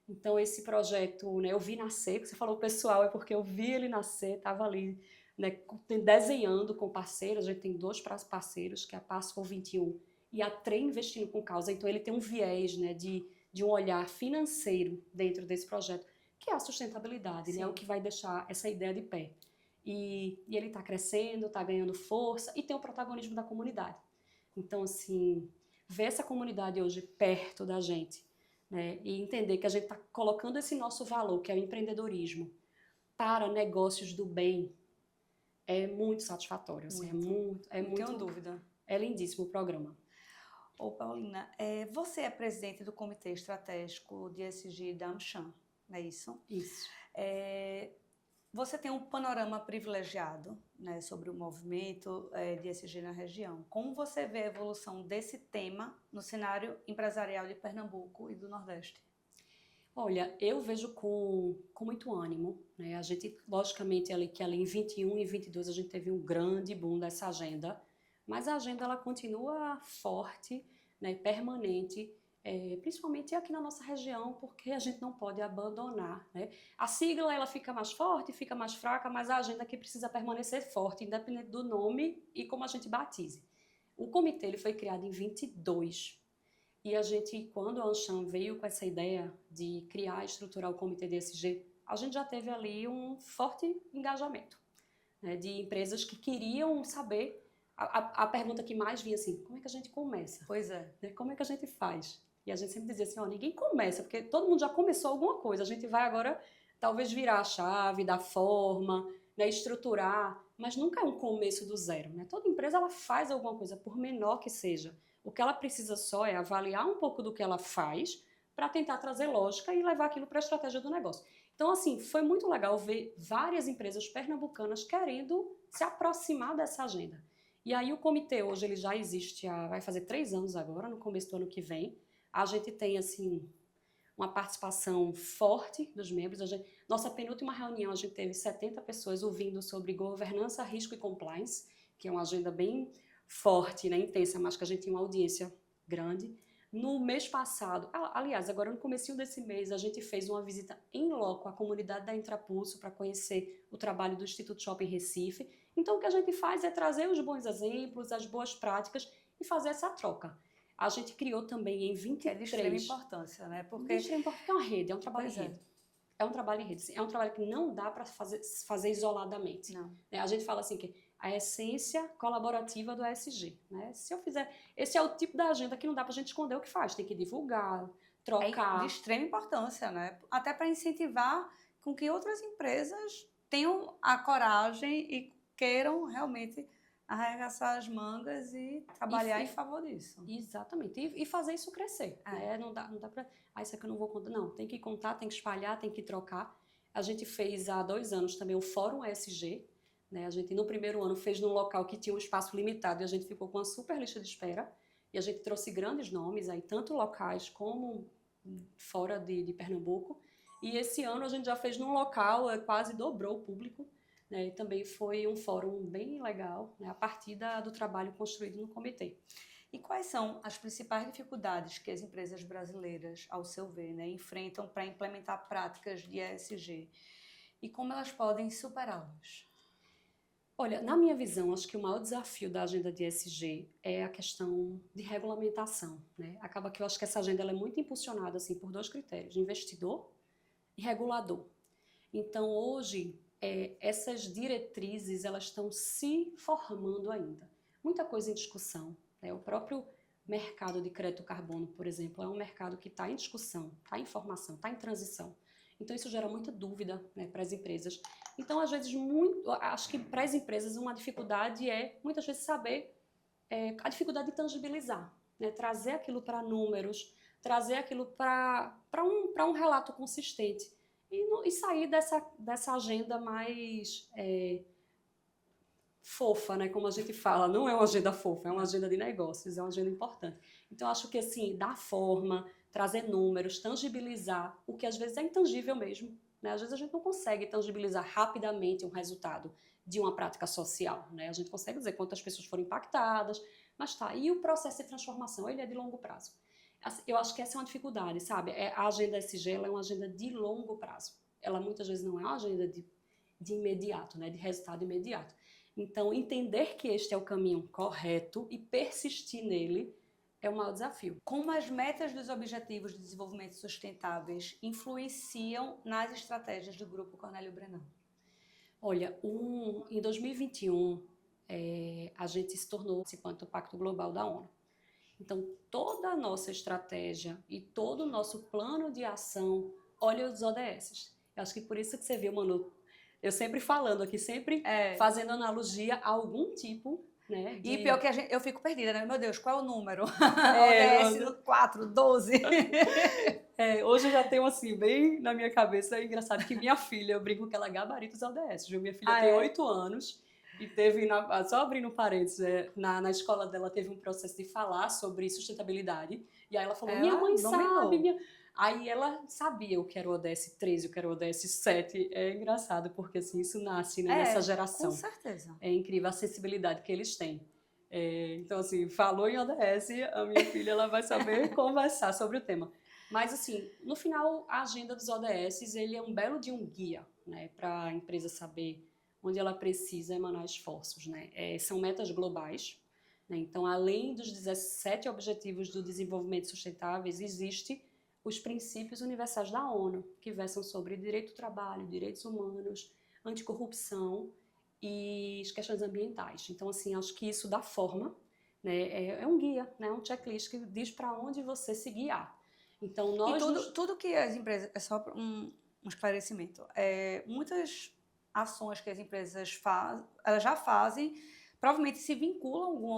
Então, esse projeto, né, eu vi nascer, que você falou pessoal, é porque eu vi ele nascer, estava ali, né, desenhando com parceiros. A gente tem 2 parceiros, que é a Passful 21 e a Trem Investindo com Causa. Então, ele tem um viés, né, de um olhar financeiro dentro desse projeto, que é a sustentabilidade, né, o que vai deixar essa ideia de pé. E ele está crescendo, está ganhando força e tem o protagonismo da comunidade. Então, assim, ver essa comunidade hoje perto da gente, né, e entender que a gente está colocando esse nosso valor, que é o empreendedorismo, para negócios do bem, é muito satisfatório. Assim, Não tenho dúvida. É lindíssimo o programa. Ô, Paulina, você é presidente do Comitê Estratégico de ESG da AmCham, não é isso? Isso. Você tem um panorama privilegiado, né, sobre o movimento de ESG na região. Como você vê a evolução desse tema no cenário empresarial de Pernambuco e do Nordeste? Olha, eu vejo com muito ânimo, né? A gente, logicamente, ali em 21 e 22 a gente teve um grande boom dessa agenda, mas a agenda ela continua forte, né, permanente, principalmente aqui na nossa região, porque a gente não pode abandonar, né? A sigla ela fica mais forte, fica mais fraca, mas a agenda aqui precisa permanecer forte, independente do nome e como a gente batize. O comitê ele foi criado em 22. E a gente, quando a AmCham veio com essa ideia de criar e estruturar o comitê de ESG, a gente já teve ali um forte engajamento, né, de empresas que queriam saber. A pergunta que mais vinha assim, como é que a gente começa? Pois é. Né, como é que a gente faz? E a gente sempre dizia assim, ó, ninguém começa, porque todo mundo já começou alguma coisa. A gente vai agora, talvez, virar a chave, dar forma, né, estruturar, mas nunca é um começo do zero. Né? Toda empresa ela faz alguma coisa, por menor que seja. O que ela precisa só é avaliar um pouco do que ela faz para tentar trazer lógica e levar aquilo para a estratégia do negócio. Então, assim, foi muito legal ver várias empresas pernambucanas querendo se aproximar dessa agenda. E aí o comitê hoje ele já existe vai fazer 3 anos agora, no começo do ano que vem. A gente tem, assim, uma participação forte dos membros. Nossa penúltima reunião, a gente teve 70 pessoas ouvindo sobre governança, risco e compliance, que é uma agenda bem forte, né, intensa, mas que a gente tinha uma audiência grande. No mês passado, aliás, agora no comecinho desse mês, a gente fez uma visita em loco à comunidade da Intrapulso para conhecer o trabalho do Instituto Shopping Recife. Então, o que a gente faz é trazer os bons exemplos, as boas práticas e fazer essa troca. A gente criou também em 23... É de extrema importância, né? Porque é uma rede, é um trabalho em rede. É um trabalho em rede. É um trabalho que não dá para fazer isoladamente. Não. A gente fala assim que a essência colaborativa do ESG. Né? Se eu fizer... Esse é o tipo da agenda que não dá para a gente esconder o que faz. Tem que divulgar, trocar. É de extrema importância, né? Até para incentivar com que outras empresas tenham a coragem e queiram realmente arregaçar as mangas e trabalhar em favor disso. Exatamente. E fazer isso crescer. Né? Não dá para... isso aqui eu não vou contar. Não, tem que contar, tem que espalhar, tem que trocar. A gente fez há 2 anos também o Fórum ESG. Né? A gente, no primeiro ano, fez num local que tinha um espaço limitado e a gente ficou com uma super lista de espera. E a gente trouxe grandes nomes, aí, tanto locais como fora de Pernambuco. E esse ano a gente já fez num local, quase dobrou o público. Né? E também foi um fórum bem legal, né? A partir do trabalho construído no comitê. E quais são as principais dificuldades que as empresas brasileiras, ao seu ver, né, enfrentam para implementar práticas de ESG? E como elas podem superá-las? Olha, na minha visão, acho que o maior desafio da agenda de ESG é a questão de regulamentação. Né? Acaba que eu acho que essa agenda ela é muito impulsionada assim, por 2 critérios, investidor e regulador. Então, hoje, essas diretrizes elas estão se formando ainda. Muita coisa em discussão. Né? O próprio mercado de crédito carbono, por exemplo, é um mercado que está em discussão, está em formação, está em transição. Então, isso gera muita dúvida, né, para as empresas. Então, às vezes, acho que para as empresas uma dificuldade muitas vezes, saber a dificuldade de tangibilizar, né, trazer aquilo para números, trazer aquilo para um relato consistente e sair dessa agenda mais fofa, né, como a gente fala. Não é uma agenda fofa, é uma agenda de negócios, é uma agenda importante. Então, acho que, assim, dar forma, trazer números, tangibilizar o que às vezes é intangível mesmo. Né? Às vezes a gente não consegue tangibilizar rapidamente um resultado de uma prática social. Né? A gente consegue dizer quantas pessoas foram impactadas, mas tá. E o processo de transformação, ele é de longo prazo. Eu acho que essa é uma dificuldade, sabe? A agenda ESG ela é uma agenda de longo prazo. Ela muitas vezes não é uma agenda de imediato, né? De resultado imediato. Então, entender que este é o caminho correto e persistir nele é o maior desafio. Como as metas dos Objetivos de Desenvolvimento Sustentáveis influenciam nas estratégias do Grupo Cornélio Brennand? Olha, em 2021, a gente se tornou participante do Pacto Global da ONU. Então, toda a nossa estratégia e todo o nosso plano de ação olha os ODS. Eu acho que por isso que você viu, Manu, eu sempre falando aqui, sempre fazendo analogia a algum tipo, né? E pior que eu fico perdida, né? Meu Deus, qual é o número? É, ODS 4, 12. hoje eu já tenho assim, bem na minha cabeça, é engraçado que minha filha, eu brinco que ela gabarita os ODS, viu? Minha filha tem 8 anos e teve, só abrindo parênteses, na escola dela teve um processo de falar sobre sustentabilidade, e aí ela falou, minha mãe sabe, Aí ela sabia o que era o ODS 13, o que era o ODS 7, é engraçado, porque assim, isso nasce, né, nessa geração. Com certeza. É incrível a sensibilidade que eles têm. Então, assim, falou em ODS, a minha filha ela vai saber conversar sobre o tema. Mas, assim, no final, a agenda dos ODS, ele é um belo de um guia, né, para a empresa saber onde ela precisa emanar esforços, né. São metas globais, né, então, além dos 17 Objetivos do Desenvolvimento Sustentáveis, existe os princípios universais da ONU, que versam sobre direito do trabalho, direitos humanos, anticorrupção e as questões ambientais. Então, assim, acho que isso dá forma, né? É um guia, né? Um checklist que diz para onde você se guiar. Então, nós... Tudo que as empresas... É só um esclarecimento. Muitas ações que as empresas fazem, elas já fazem, provavelmente se vinculam a algum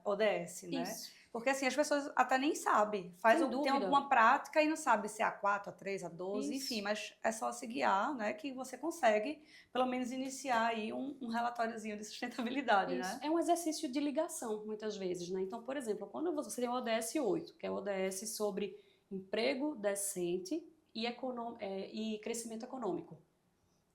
ODS, né? Isso. Porque assim, as pessoas até nem sabem. Tem alguma prática e não sabe se é a 4, a 3, a 12, isso. Enfim, mas é só se guiar, né? Que você consegue, pelo menos, iniciar aí um relatóriozinho de sustentabilidade, isso. né? É um exercício de ligação, muitas vezes, né? Então, por exemplo, quando você tem o ODS 8, que é o ODS sobre emprego decente e crescimento econômico.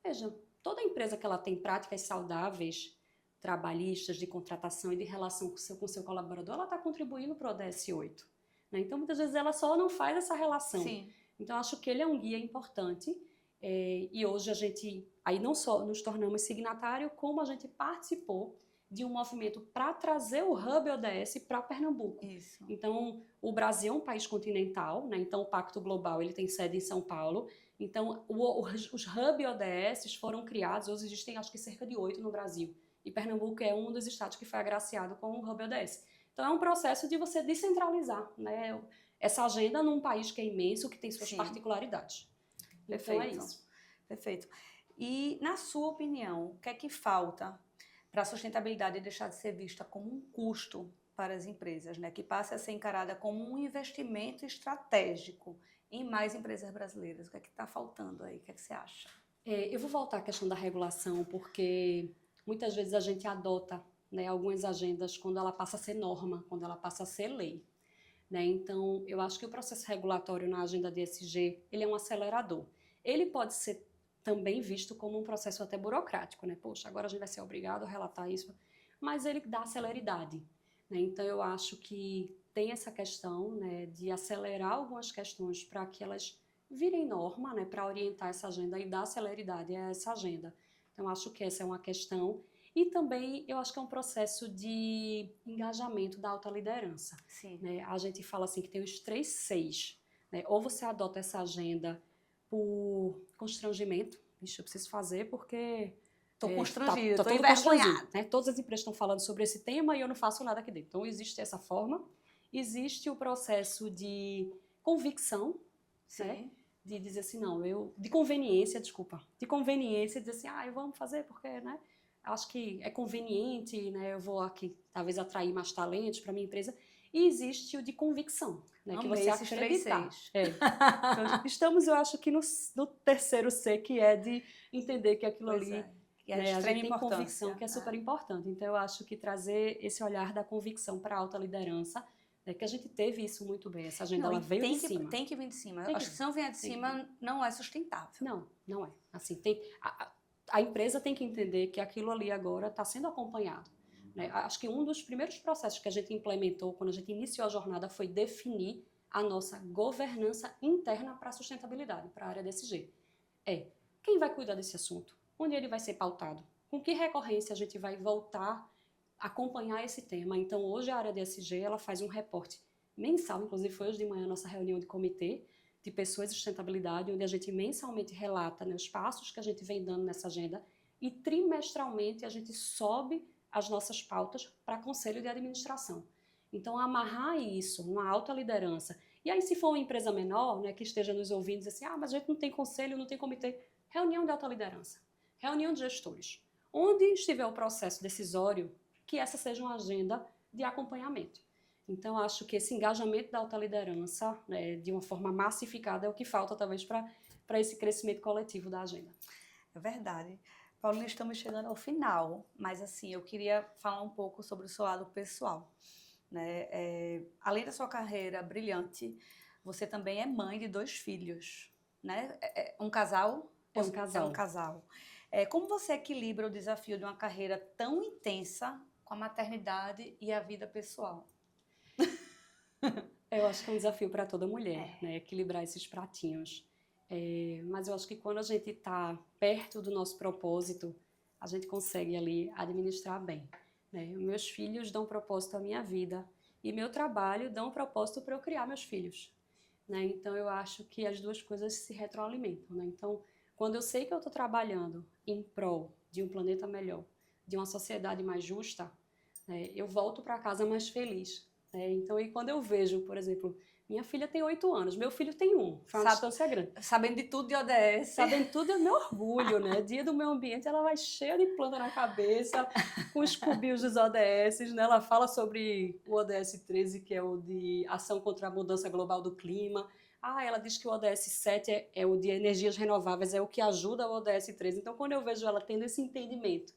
Veja, toda empresa que ela tem práticas saudáveis, trabalhistas, de contratação e de relação com seu colaborador, ela está contribuindo para o ODS 8. Né? Então, muitas vezes, ela só não faz essa relação. Sim. Então, acho que ele é um guia importante e hoje a gente, aí não só nos tornamos signatário, como a gente participou de um movimento para trazer o Hub ODS para Pernambuco. Isso. Então, o Brasil é um país continental, né? Então o Pacto Global ele tem sede em São Paulo. Então, os Hub ODS foram criados, hoje existem acho que cerca de 8 no Brasil. E Pernambuco é um dos estados que foi agraciado com o Hub ODS. Então, é um processo de você descentralizar, né, essa agenda num país que é imenso, que tem suas particularidades. Perfeito. Então, é isso. Perfeito. E, na sua opinião, o que é que falta para a sustentabilidade deixar de ser vista como um custo para as empresas, né? Que passe a ser encarada como um investimento estratégico em mais empresas brasileiras? O que é que está faltando aí? O que é que você acha? Eu vou voltar à questão da regulação, porque muitas vezes a gente adota, né, algumas agendas quando ela passa a ser norma, quando ela passa a ser lei. Né? Então, eu acho que o processo regulatório na agenda de ESG, ele é um acelerador. Ele pode ser também visto como um processo até burocrático, né? Poxa, agora a gente vai ser obrigado a relatar isso, mas ele dá celeridade, né? Então, eu acho que tem essa questão, né, de acelerar algumas questões para que elas virem norma, né, para orientar essa agenda e dar celeridade a essa agenda. Então, acho que essa é uma questão. E também eu acho que é um processo de engajamento da alta liderança. Sim. Né? A gente fala assim que tem os 3 Cs. Né? Ou você adota essa agenda por constrangimento. Ixi, eu preciso fazer porque... Estou constrangido, estou envergonhado. Né? Todas as empresas estão falando sobre esse tema e eu não faço nada aqui dentro. Então, existe essa forma. Existe o processo de convicção, né? De dizer assim, não, de conveniência, de conveniência, dizer assim, vamos fazer porque, né? Acho que é conveniente, né? Eu vou aqui talvez atrair mais talentos para minha empresa. E existe o de convicção, né? Que você acreditar. Então, estamos, eu acho que no terceiro C, que é de entender que aquilo ali, né, a gente tem convicção, que é super importante. Então, eu acho que trazer esse olhar da convicção para a alta liderança, né, que a gente teve isso muito bem. Essa agenda ela veio de cima. Tem que vir de cima. Acho que se não vier de cima, não é sustentável. Não é. Assim, a empresa tem que entender que aquilo ali agora está sendo acompanhado. Né? Acho que um dos primeiros processos que a gente implementou quando a gente iniciou a jornada foi definir a nossa governança interna para a sustentabilidade, para a área DSG. Quem vai cuidar desse assunto? Onde ele vai ser pautado? Com que recorrência a gente vai voltar a acompanhar esse tema? Então, hoje a área DSG ela faz um reporte mensal, inclusive foi hoje de manhã a nossa reunião de comitê, de pessoas e sustentabilidade, onde a gente mensalmente relata, né, os passos que a gente vem dando nessa agenda e trimestralmente a gente sobe as nossas pautas para conselho de administração. Então, amarrar isso numa alta liderança. E aí, se for uma empresa menor, né, que esteja nos ouvindo, dizer assim, mas a gente não tem conselho, não tem comitê. Reunião de alta liderança, reunião de gestores. Onde estiver o processo decisório, que essa seja uma agenda de acompanhamento. Então, acho que esse engajamento da alta liderança, né, de uma forma massificada, é o que falta, talvez, para esse crescimento coletivo da agenda. É verdade. Paulina, estamos chegando ao final, mas assim, eu queria falar um pouco sobre o seu lado pessoal, né? Além da sua carreira brilhante, você também é mãe de 2 filhos, né? Um casal? É um casal. É um casal. Como você equilibra o desafio de uma carreira tão intensa com a maternidade e a vida pessoal? Eu acho que é um desafio para toda mulher, né? Equilibrar esses pratinhos. Mas eu acho que quando a gente está perto do nosso propósito, a gente consegue ali administrar bem, né? Meus filhos dão propósito à minha vida e meu trabalho dá um propósito para eu criar meus filhos, né? Então eu acho que as duas coisas se retroalimentam, né? Então, quando eu sei que eu estou trabalhando em prol de um planeta melhor, de uma sociedade mais justa, né, eu volto para casa mais feliz, né? Então, e quando eu vejo, por exemplo, minha filha tem 8 anos, meu filho tem 1, foi uma distância grande. Sabendo de tudo de ODS. Sabendo tudo é meu orgulho, né? Dia do meio ambiente, ela vai cheia de planta na cabeça, com os cubinhos dos ODS, né? Ela fala sobre o ODS 13, que é o de ação contra a mudança global do clima. Ela diz que o ODS 7 é o de energias renováveis, é o que ajuda o ODS 13. Então, quando eu vejo ela tendo esse entendimento,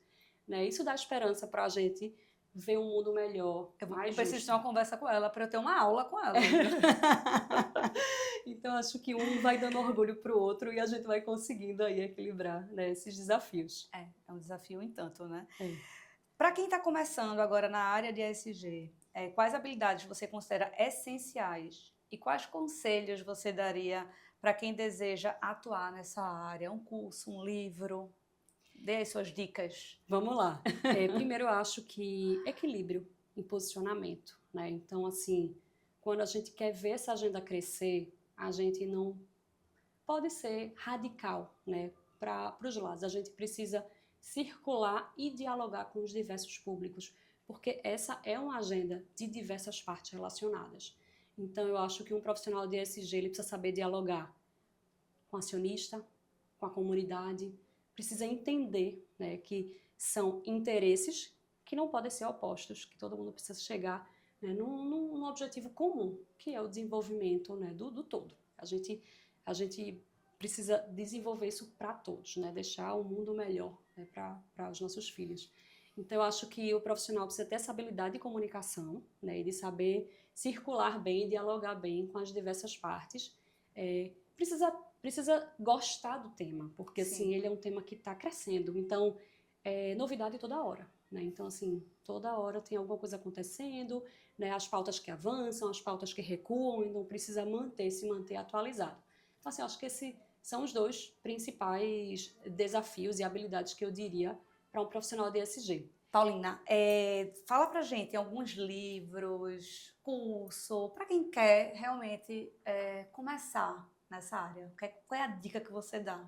né? Isso dá esperança para a gente ver um mundo melhor, mais justo. Eu preciso ter uma conversa com ela para eu ter uma aula com ela. Então, acho que um vai dando orgulho para o outro e a gente vai conseguindo aí equilibrar, né, esses desafios. É um desafio em tanto, né? É. Para quem está começando agora na área de ESG, quais habilidades você considera essenciais e quais conselhos você daria para quem deseja atuar nessa área? Um curso, um livro? Dê as suas dicas. Vamos lá. Primeiro, eu acho que equilíbrio em posicionamento, né? Então, assim, quando a gente quer ver essa agenda crescer, a gente não pode ser radical, né? Para os lados. A gente precisa circular e dialogar com os diversos públicos, porque essa é uma agenda de diversas partes relacionadas. Então, eu acho que um profissional de ESG ele precisa saber dialogar com o acionista, com a comunidade, precisa entender, né, que são interesses que não podem ser opostos, que todo mundo precisa chegar, né, num objetivo comum, que é o desenvolvimento, né, do todo. A gente precisa desenvolver isso para todos, né, deixar o mundo melhor, né, para os nossos filhos. Então, eu acho que o profissional precisa ter essa habilidade de comunicação, né, e de saber circular bem, dialogar bem com as diversas partes. Precisa gostar do tema, porque assim, ele é um tema que está crescendo. Então, novidade toda hora, né? Então, assim, toda hora tem alguma coisa acontecendo, né? As pautas que avançam, as pautas que recuam, então precisa se manter atualizado. Então, assim, acho que esses são os 2 principais desafios e habilidades que eu diria para um profissional de ESG. Paulina, fala pra gente alguns livros, curso, para quem quer realmente começar nessa área. Qual é a dica que você dá?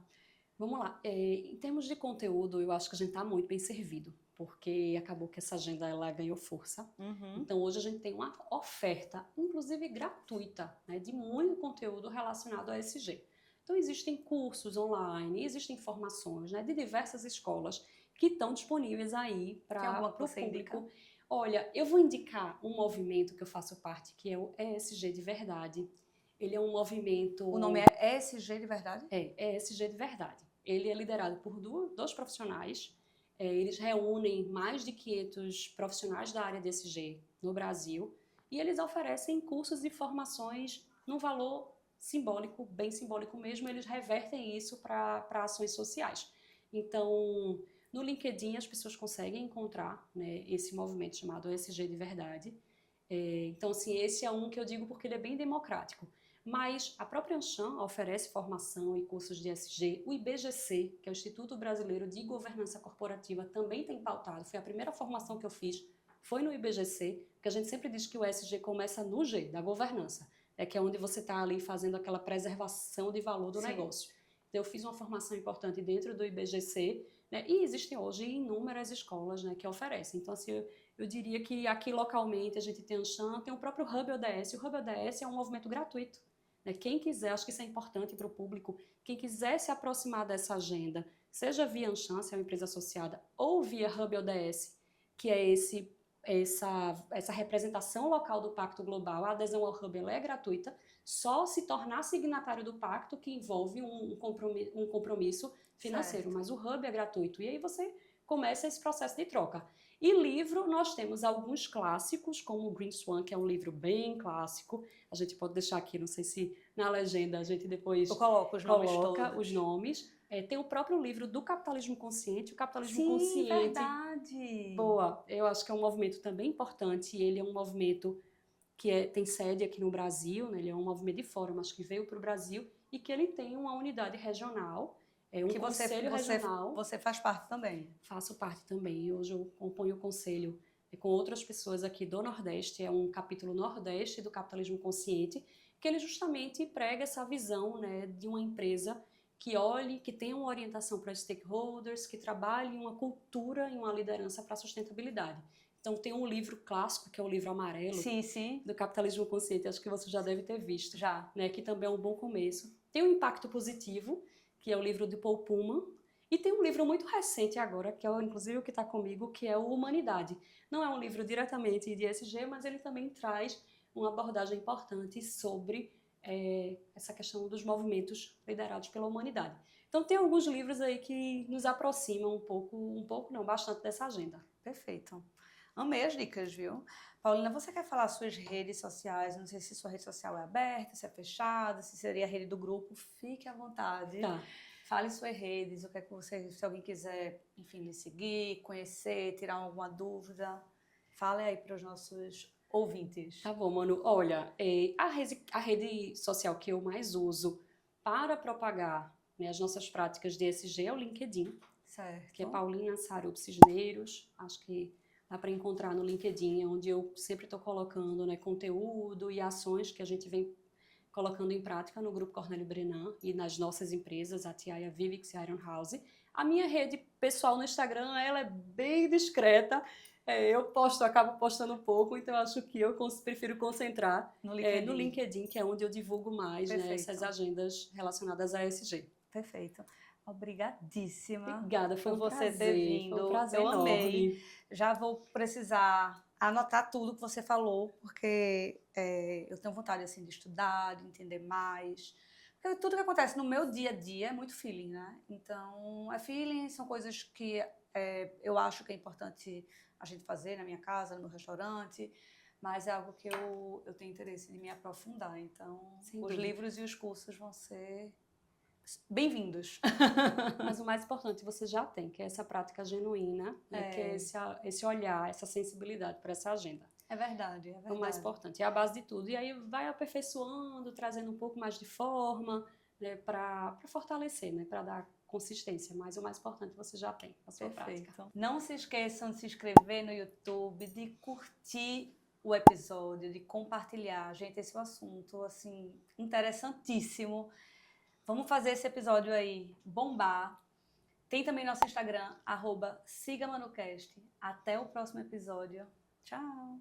Vamos lá. Em termos de conteúdo, eu acho que a gente está muito bem servido, porque acabou que essa agenda ela ganhou força. Então, hoje a gente tem uma oferta, inclusive gratuita, né, de muito conteúdo relacionado a ESG. Então, existem cursos online, existem informações, né, de diversas escolas que estão disponíveis aí para o público. Indica? Olha, eu vou indicar um movimento que eu faço parte, que é o ESG de Verdade. Ele é um movimento... O nome é ESG de Verdade? É ESG de Verdade. Ele é liderado por 2 profissionais. Eles reúnem mais de 500 profissionais da área de ESG no Brasil e eles oferecem cursos e formações num valor simbólico, bem simbólico mesmo. Eles revertem isso para ações sociais. Então, no LinkedIn as pessoas conseguem encontrar, né, esse movimento chamado ESG de Verdade. Então, assim, esse é um que eu digo porque ele é bem democrático. Mas a própria Anshan oferece formação e cursos de ESG. O IBGC, que é o Instituto Brasileiro de Governança Corporativa, também tem pautado. Foi a primeira formação que eu fiz, foi no IBGC, porque a gente sempre diz que o ESG começa no G, da governança, que é onde você está ali fazendo aquela preservação de valor do negócio. Então, eu fiz uma formação importante dentro do IBGC, né, e existem hoje inúmeras escolas, né, que oferecem. Então, assim, eu diria que aqui localmente a gente tem a Anshan, tem o próprio Hub ODS. O Hub ODS é um movimento gratuito. Quem quiser, acho que isso é importante para o público, quem quiser se aproximar dessa agenda, seja via Anshan, se é uma empresa associada, ou via Hub ODS, que é essa representação local do Pacto Global. A adesão ao Hub ela é gratuita, só se tornar signatário do pacto que envolve um compromisso financeiro, Certo. mas o Hub é gratuito. E aí você começa esse processo de troca. E livro, nós temos alguns clássicos, como o Green Swan, que é um livro bem clássico. A gente pode deixar aqui, não sei se na legenda a gente depois Eu coloco os nomes coloca todos. os nomes. Tem o próprio livro do Capitalismo Consciente. O Capitalismo Sim, Consciente, verdade. boa, eu acho que é um movimento também importante. E ele é um movimento que tem sede aqui no Brasil, né? Ele é um movimento de fora, mas que veio para o Brasil e que ele tem uma unidade regional, um Que conselho regional. você faz parte também. Faço parte também. Hoje eu componho o conselho com outras pessoas aqui do Nordeste. É um capítulo Nordeste do Capitalismo Consciente, que ele justamente prega essa visão, né, de uma empresa que olhe, que tenha uma orientação para stakeholders, que trabalhe uma cultura e uma liderança para a sustentabilidade. Então tem um livro clássico, que é o livro amarelo, Sim, sim. do Capitalismo Consciente, acho que você já deve ter visto, Já. né, que também é um bom começo. Tem o Impacto Positivo, que é o livro de Paul Pullman, e tem um livro muito recente agora, que é inclusive o que está comigo, que é o Humanidade. Não é um livro diretamente de ESG, mas ele também traz uma abordagem importante sobre essa questão dos movimentos liderados pela humanidade. Então tem alguns livros aí que nos aproximam um pouco não, bastante dessa agenda. Perfeito. Amei as dicas, viu? Paulina, você quer falar suas redes sociais? Não sei se sua rede social é aberta, se é fechada, se seria a rede do grupo. Fique à vontade. Tá. Fale suas redes, o que é que você, se alguém quiser, enfim, lhe seguir, conhecer, tirar alguma dúvida, fale aí para os nossos ouvintes. Tá bom, Manu. Olha, a rede social que eu mais uso para propagar, né, as nossas práticas de ESG é o LinkedIn, Certo. que é Paulina Sarup Cisneiros. Acho que dá para encontrar no LinkedIn, onde eu sempre estou colocando, né, conteúdo e ações que a gente vem colocando em prática no Grupo Cornélio Brenan e nas nossas empresas, a Tiaia Vivix e Iron House. A minha rede pessoal no Instagram, ela é bem discreta. Eu acabo postando um pouco, então acho que eu prefiro concentrar no LinkedIn, que é onde eu divulgo mais, né, essas agendas relacionadas a ESG. Perfeito. Obrigadíssima. Obrigada, foi um você prazer. ter vindo. Foi um prazer eu enorme. Amei. Já vou precisar anotar tudo que você falou, porque eu tenho vontade assim de estudar, de entender mais. Porque tudo que acontece no meu dia a dia é muito feeling, né? Então, feeling, são coisas que eu acho que é importante a gente fazer na minha casa, no meu restaurante, mas é algo que eu tenho interesse de me aprofundar. Então, os livros e os cursos vão ser bem-vindos. Mas o mais importante você já tem, que é essa prática genuína, né? Que é esse olhar, essa sensibilidade para essa agenda. É verdade, é verdade. O mais importante, é a base de tudo. E aí vai aperfeiçoando, trazendo um pouco mais de forma, né, para fortalecer, né, para dar consistência. Mas o mais importante você já tem, a sua prática. Não se esqueçam de se inscrever no YouTube, de curtir o episódio, de compartilhar. Gente, esse é um assunto, assim, interessantíssimo. Vamos fazer esse episódio aí bombar. Tem também nosso Instagram, @sigamanocast. Até o próximo episódio. Tchau!